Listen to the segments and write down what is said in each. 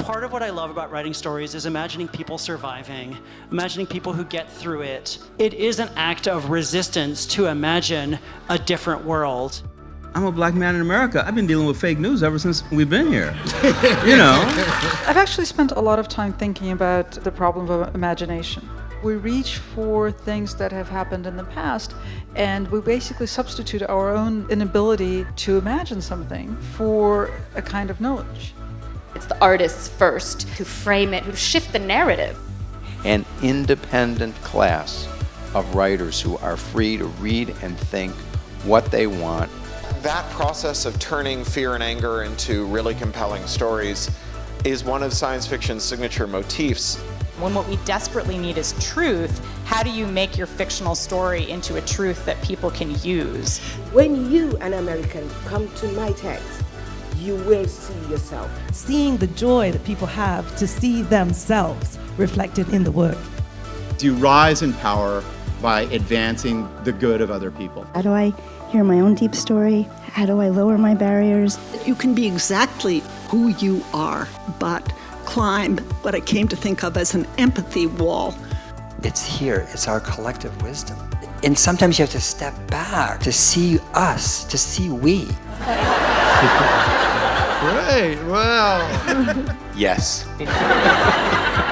Part of what I love about writing stories is imagining people surviving, imagining people who get through it. It is an act of resistance to imagine a different world. I'm a black man in America. I've been dealing with fake news ever since we've been here. You know. I've actually spent a lot of time thinking about the problem of imagination. We reach for things that have happened in the past, and we basically substitute our own inability to imagine something for a kind of knowledge. It's the artists first who frame it, who shift the narrative. An independent class of writers who are free to read and think what they want. That process of turning fear and anger into really compelling stories is one of science fiction's signature motifs. When what we desperately need is truth, how do you make your fictional story into a truth that people can use? When you, an American, come to my text, you will see yourself. Seeing the joy that people have to see themselves reflected in the work. Do you rise in power by advancing the good of other people? How do I hear my own deep story? How do I lower my barriers? You can be exactly who you are, but climb what I came to think of as an empathy wall. It's here, it's our collective wisdom. And sometimes you have to step back to see us, to see we. Great, wow. Yes.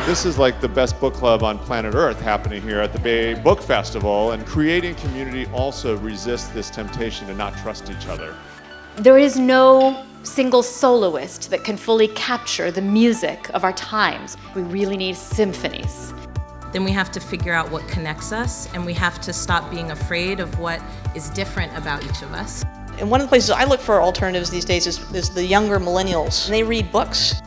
This is like the best book club on planet Earth happening here at the Bay Book Festival, and creating community also resists this temptation to not trust each other. There is no single soloist that can fully capture the music of our times. We really need symphonies. Then we have to figure out what connects us, and we have to stop being afraid of what is different about each of us. And one of the places I look for alternatives these days is the younger millennials. They read books.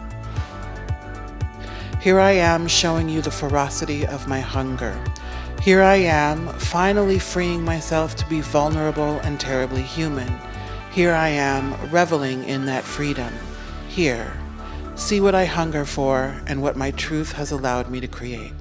Here I am showing you the ferocity of my hunger. Here I am finally freeing myself to be vulnerable and terribly human. Here I am reveling in that freedom. Here, see what I hunger for and what my truth has allowed me to create.